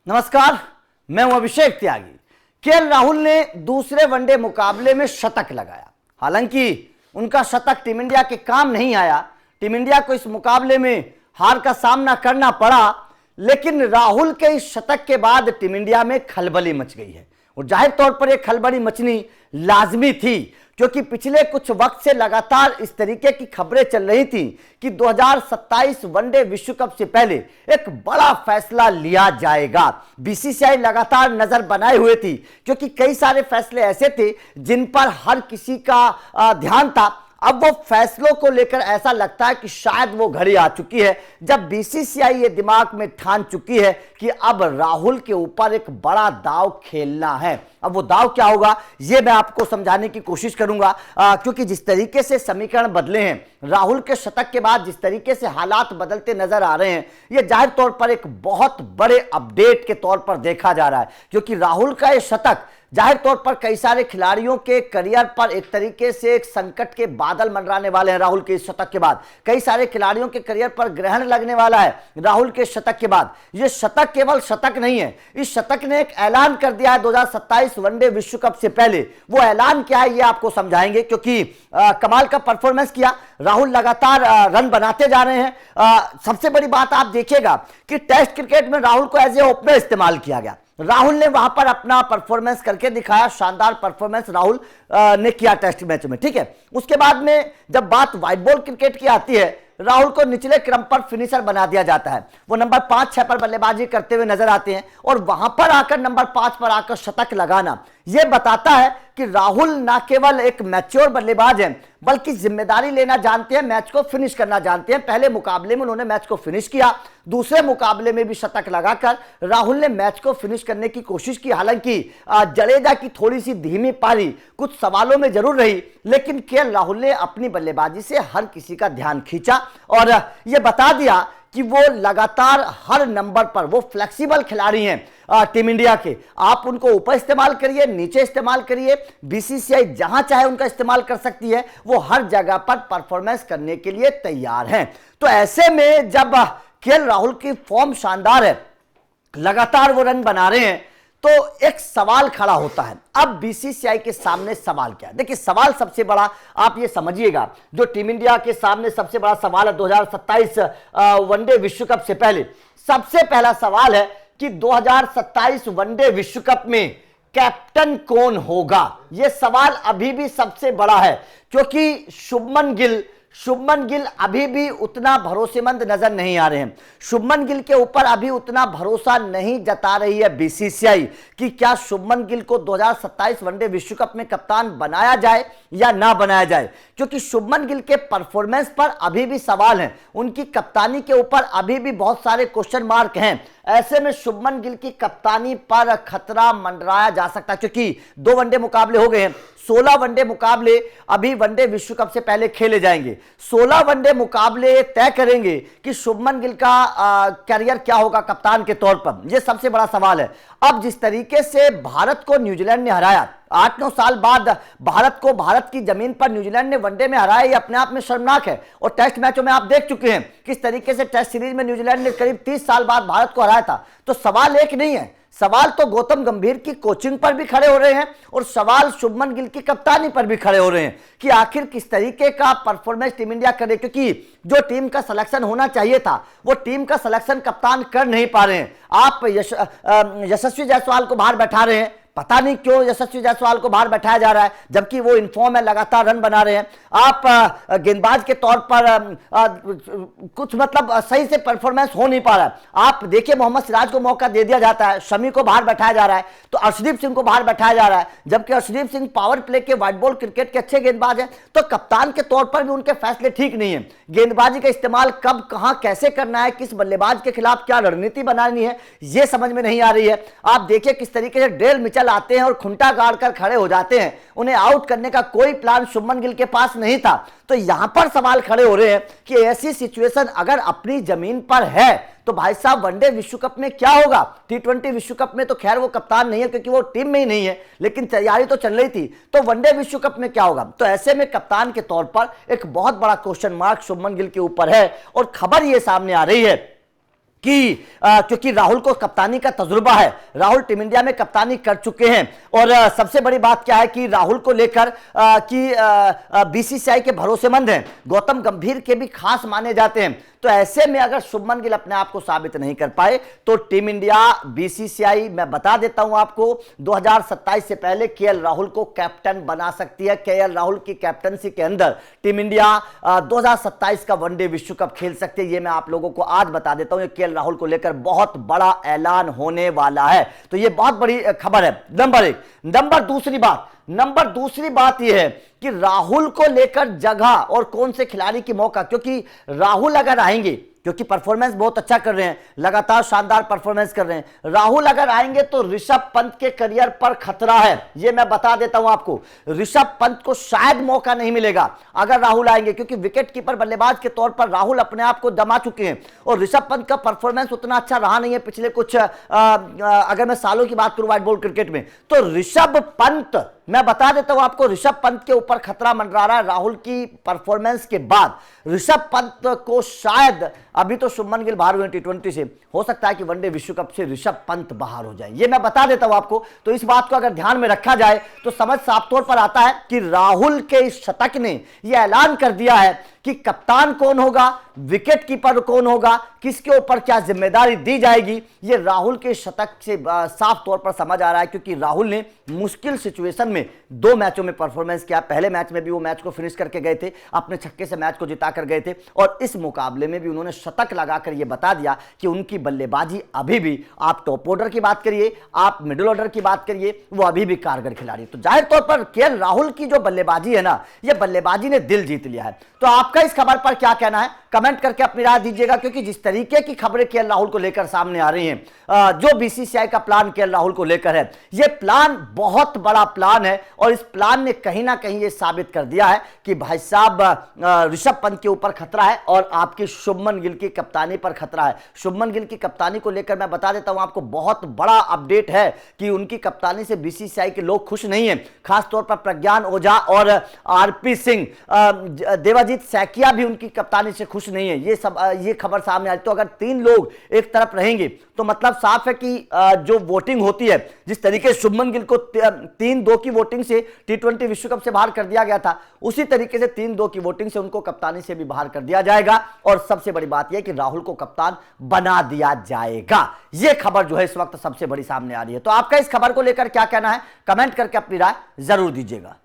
नमस्कार, मैं हूं अभिषेक त्यागी। केएल राहुल ने दूसरे वनडे मुकाबले में शतक लगाया। हालांकि उनका शतक टीम इंडिया के काम नहीं आया, टीम इंडिया को इस मुकाबले में हार का सामना करना पड़ा, लेकिन राहुल के इस शतक के बाद टीम इंडिया में खलबली मच गई है और जाहिर तौर पर यह खलबली मचनी लाजमी थी, क्योंकि पिछले कुछ वक्त से लगातार इस तरीके की खबरें चल रही थी कि 2027 वनडे विश्व कप से पहले एक बड़ा फैसला लिया जाएगा। बीसीसीआई लगातार नजर बनाए हुए थी, क्योंकि कई सारे फैसले ऐसे थे जिन पर हर किसी का ध्यान था। अब वो फैसलों को लेकर ऐसा लगता है कि शायद वो घड़ी आ चुकी है जब बीसीसीआई ये दिमाग में ठान चुकी है कि अब राहुल के ऊपर एक बड़ा दांव खेलना है। अब वो दांव क्या होगा ये मैं आपको समझाने की कोशिश करूंगा, क्योंकि जिस तरीके से समीकरण बदले हैं, राहुल के शतक के बाद जिस तरीके से हालात बदलते नजर आ रहे हैं, ये जाहिर तौर पर एक बहुत बड़े अपडेट के तौर पर देखा जा रहा है। क्योंकि राहुल का ये शतक जाहिर तौर पर कई सारे खिलाड़ियों के करियर पर एक तरीके से एक संकट के बादल मंडराने वाले हैं। राहुल के इस शतक के बाद कई सारे खिलाड़ियों के करियर पर ग्रहण लगने वाला है। राहुल के शतक के बाद यह शतक केवल शतक नहीं है, इस शतक ने एक ऐलान कर दिया है 2027 वनडे विश्व कप से पहले। वो ऐलान क्या है ये आपको समझाएंगे, क्योंकि कमाल का परफॉर्मेंस किया राहुल, लगातार रन बनाते जा रहे हैं। सबसे बड़ी बात आप देखिएगा कि टेस्ट क्रिकेट में राहुल को एज ए ओपनर इस्तेमाल किया गया। राहुल ने वहां पर अपना परफॉर्मेंस करके दिखाया, शानदार परफॉर्मेंस राहुल ने किया टेस्ट मैच में, ठीक है। उसके बाद में जब बात व्हाइट बॉल क्रिकेट की आती है, राहुल को निचले क्रम पर फिनिशर बना दिया जाता है। वो नंबर 5-6 पर बल्लेबाजी करते हुए नजर आते हैं और वहां पर आकर नंबर 5 पर आकर शतक लगाना यह बताता है कि राहुल ना केवल एक मैच्योर बल्लेबाज हैं, बल्कि जिम्मेदारी लेना जानते हैं, मैच को फिनिश करना जानते हैं। पहले मुकाबले में उन्होंने मैच को फिनिश किया, दूसरे मुकाबले में भी शतक लगाकर राहुल ने मैच को फिनिश करने की कोशिश की। हालांकि जडेजा की थोड़ी सी धीमी पारी कुछ सवालों में जरूर रही, लेकिन केएल राहुल ने अपनी बल्लेबाजी से हर किसी का ध्यान खींचा और यह बता दिया कि वो लगातार हर नंबर पर वो फ्लेक्सिबल खिलाड़ी हैं टीम इंडिया के। आप उनको ऊपर इस्तेमाल करिए, नीचे इस्तेमाल करिए, बीसीसीआई जहां चाहे उनका इस्तेमाल कर सकती है, वो हर जगह पर परफॉर्मेंस करने के लिए तैयार हैं। तो ऐसे में जब केएल राहुल की फॉर्म शानदार है, लगातार वो रन बना रहे हैं, तो एक सवाल खड़ा होता है। अब बीसीसीआई के सामने सवाल क्या है? देखिए, सवाल सबसे बड़ा आप ये समझिएगा, जो टीम इंडिया के सामने सबसे बड़ा सवाल है 2027 वनडे विश्व कप से पहले, सबसे पहला सवाल है कि 2027 वनडे विश्व कप में कैप्टन कौन होगा। यह सवाल अभी भी सबसे बड़ा है, क्योंकि शुभमन गिल अभी भी उतना भरोसेमंद नजर नहीं आ रहे हैं। शुभमन गिल के ऊपर अभी उतना भरोसा नहीं जता रही है बीसीसीआई कि क्या शुभमन गिल को 2027 वनडे विश्व कप में कप्तान बनाया जाए या ना बनाया जाए, क्योंकि शुभमन गिल के परफॉर्मेंस पर अभी भी सवाल हैं, उनकी कप्तानी के ऊपर अभी भी बहुत सारे क्वेश्चन मार्क हैं। ऐसे में शुभमन गिल की कप्तानी पर खतरा मंडराया जा सकता है, क्योंकि 2 वनडे मुकाबले हो गए हैं, 16 वनडे मुकाबले अभी वनडे विश्व कप से पहले खेले जाएंगे। 16 वनडे मुकाबले तय करेंगे कि शुभमन गिल का करियर क्या होगा कप्तान के तौर पर। यह सबसे बड़ा सवाल है। अब जिस तरीके से भारत को न्यूजीलैंड ने हराया, 8-9 साल बाद भारत की जमीन पर न्यूजीलैंड ने वनडे में हराया, ये अपने आप में शर्मनाक है। और टेस्ट मैचों में आप देख चुके हैं किस तरीके से टेस्ट सीरीज में न्यूजीलैंड ने करीब 30 साल बाद भारत को हराया था। तो सवाल एक नहीं है, सवाल तो गौतम गंभीर की कोचिंग पर भी खड़े हो रहे हैं और सवाल शुभमन गिल की कप्तानी पर भी खड़े हो रहे हैं कि आखिर किस तरीके का परफॉर्मेंस टीम इंडिया करे, क्योंकि जो टीम का सिलेक्शन होना चाहिए था वो टीम का सिलेक्शन कप्तान कर नहीं पा रहे हैं। आप यशस्वी जायसवाल को बाहर बैठा रहे हैं, पता नहीं क्यों यशस्वी जायसवाल को बाहर बैठाया जा रहा है, जबकि वो इनफॉर्म है, लगातार रन बना रहे हैं। आप गेंदबाज के तौर पर कुछ मतलब सही से परफॉर्मेंस हो नहीं पा रहा है। आप देखिए, मोहम्मद सिराज को मौका दे दिया जाता है, शमी को बाहर बैठाया जा रहा है, तो अर्शदीप सिंह को बाहर बैठाया जा रहा है, जबकि अर्शदीप सिंह पावर प्ले के व्हाइट बॉल क्रिकेट के अच्छे गेंदबाज हैं। तो कप्तान के तौर पर भी उनके फैसले ठीक नहीं है। गेंदबाजी का इस्तेमाल कब, कहां, कैसे करना है, किस बल्लेबाज के खिलाफ क्या रणनीति बनानी है, यह समझ में नहीं आ रही है। आप देखिए किस तरीके से डेल मिचेल आते हैं और खुंटा गाड़ कर खड़े हो जाते हैं, उन्हें आउट करने का कोई प्लान शुभमन गिल के पास नहीं था। तो यहां पर सवाल खड़े हो रहे हैं कि ऐसी सिचुएशन अगर अपनी जमीन पर है तो भाई साहब वनडे विश्व कप में क्या होगा। T20 विश्व कप में तो खैर वो कप्तान नहीं है क्योंकि वो टीम में ही नहीं है, लेकिन तैयारी तो चल रही थी। तो वनडे विश्व कप में क्या होगा। तो ऐसे में कप्तान के तौर पर एक बहुत बड़ा क्वेश्चन मार्क शुभमन गिल के ऊपर है और खबर ये सामने आ रही है क्योंकि राहुल को कप्तानी का तजुर्बा है, राहुल टीम इंडिया में कप्तानी कर चुके हैं। और सबसे बड़ी बात क्या है कि राहुल को लेकर कि बीसीसीआई के भरोसेमंद हैं, गौतम गंभीर के भी खास माने जाते हैं। तो ऐसे में अगर शुभमन गिल अपने आप को साबित नहीं कर पाए तो टीम इंडिया बीसीसीआई, मैं बता देता हूं आपको, 2027 से पहले केएल राहुल को कैप्टन बना सकती है। केएल राहुल की कैप्टनसी के अंदर टीम इंडिया 2027 का वनडे विश्व कप खेल सकती है। ये मैं आप लोगों को आज बता देता हूं, केएल राहुल को लेकर बहुत बड़ा ऐलान होने वाला है। तो ये बहुत बड़ी खबर है, नंबर एक। नंबर दूसरी बात यह है कि राहुल को लेकर जगह और कौन से खिलाड़ी की मौका, क्योंकि राहुल अगर आएंगे, क्योंकि परफॉर्मेंस बहुत अच्छा कर रहे हैं, लगातार शानदार परफॉर्मेंस कर रहे हैं, राहुल अगर आएंगे तो ऋषभ पंत के करियर पर खतरा है। यह मैं बता देता हूं आपको, ऋषभ पंत को शायद मौका नहीं मिलेगा अगर राहुल आएंगे, क्योंकि विकेट कीपर बल्लेबाज के तौर पर राहुल अपने आप को जमा चुके हैं और ऋषभ पंत का परफॉर्मेंस उतना अच्छा रहा नहीं है पिछले कुछ अगर मैं सालों की बात करूं व्हाइट बॉल क्रिकेट में, तो ऋषभ पंत, मैं बता देता हूं आपको, ऋषभ पंत के ऊपर खतरा मंडरा रहा है राहुल की परफॉर्मेंस के बाद। ऋषभ पंत को शायद, अभी तो शुभमन गिल बाहर हुए T20 से, हो सकता है कि वनडे विश्व कप से ऋषभ पंत बाहर हो जाए, ये मैं बता देता हूं आपको। तो इस बात को अगर ध्यान में रखा जाए तो समझ साफ तौर पर आता है कि राहुल के इस शतक ने यह ऐलान कर दिया है कि कप्तान कौन होगा, विकेट कीपर कौन होगा, किसके ऊपर क्या जिम्मेदारी दी जाएगी, ये राहुल के शतक से साफ तौर पर समझ आ रहा है। क्योंकि राहुल ने मुश्किल सिचुएशन में 2 मैचों में परफॉर्मेंस किया, पहले मैच में भी वो मैच को फिनिश करके गए थे, अपने छक्के से मैच को जिता कर गए थे, और इस मुकाबले में भी उन्होंने शतक लगाकर ये बता दिया कि उनकी बल्लेबाजी अभी भी, आप टॉप ऑर्डर की बात करिए, आप मिडिल ऑर्डर की बात करिए, वो अभी भी कारगर खिलाड़ी। तो जाहिर तौर पर केएल राहुल की जो बल्लेबाजी है ना, ये बल्लेबाजी ने दिल जीत लिया है। तो आपका इस खबर पर क्या कहना है, कमेंट करके अपनी राय दीजिएगा। क्योंकि जिस तरीके की खबरें केएल राहुल को लेकर सामने आ रही हैं, जो बीसीसीआई का प्लान केएल राहुल को लेकर है, यह प्लान बहुत बड़ा प्लान है और इस प्लान ने कहीं ना कहीं यह साबित कर दिया है कि भाई साहब ऋषभ पंत के ऊपर खतरा है और आपकी शुभमन गिल की कप्तानी पर खतरा है। शुभमन गिल की कप्तानी को लेकर मैं बता देता हूं आपको, बहुत बड़ा अपडेट है कि उनकी कप्तानी से बीसीसीआई के लोग खुश नहीं है, खासतौर पर प्रज्ञान ओझा और आरपी सिंह, देवाजीत सैकिया भी उनकी कप्तानी से खुश नहीं है। ये खबर सामने आई। तो अगर 3 लोग एक तरफ रहेंगे तो मतलब साफ है कि जो वोटिंग होती है, जिस तरीके से शुभमन गिल को 3-2 की वोटिंग से T20 विश्व कप से बाहर कर दिया गया था, उसी तरीके से 3-2 की वोटिंग से उनको कप्तानी से भी बाहर कर दिया जाएगा। और सबसे बड़ी बात यह कि राहुल को कप्तान बना दिया जाएगा। यह खबर जो है इस वक्त सबसे बड़ी सामने आ रही है। तो आपका इस खबर को लेकर क्या कहना है, कमेंट करके अपनी राय जरूर दीजिएगा।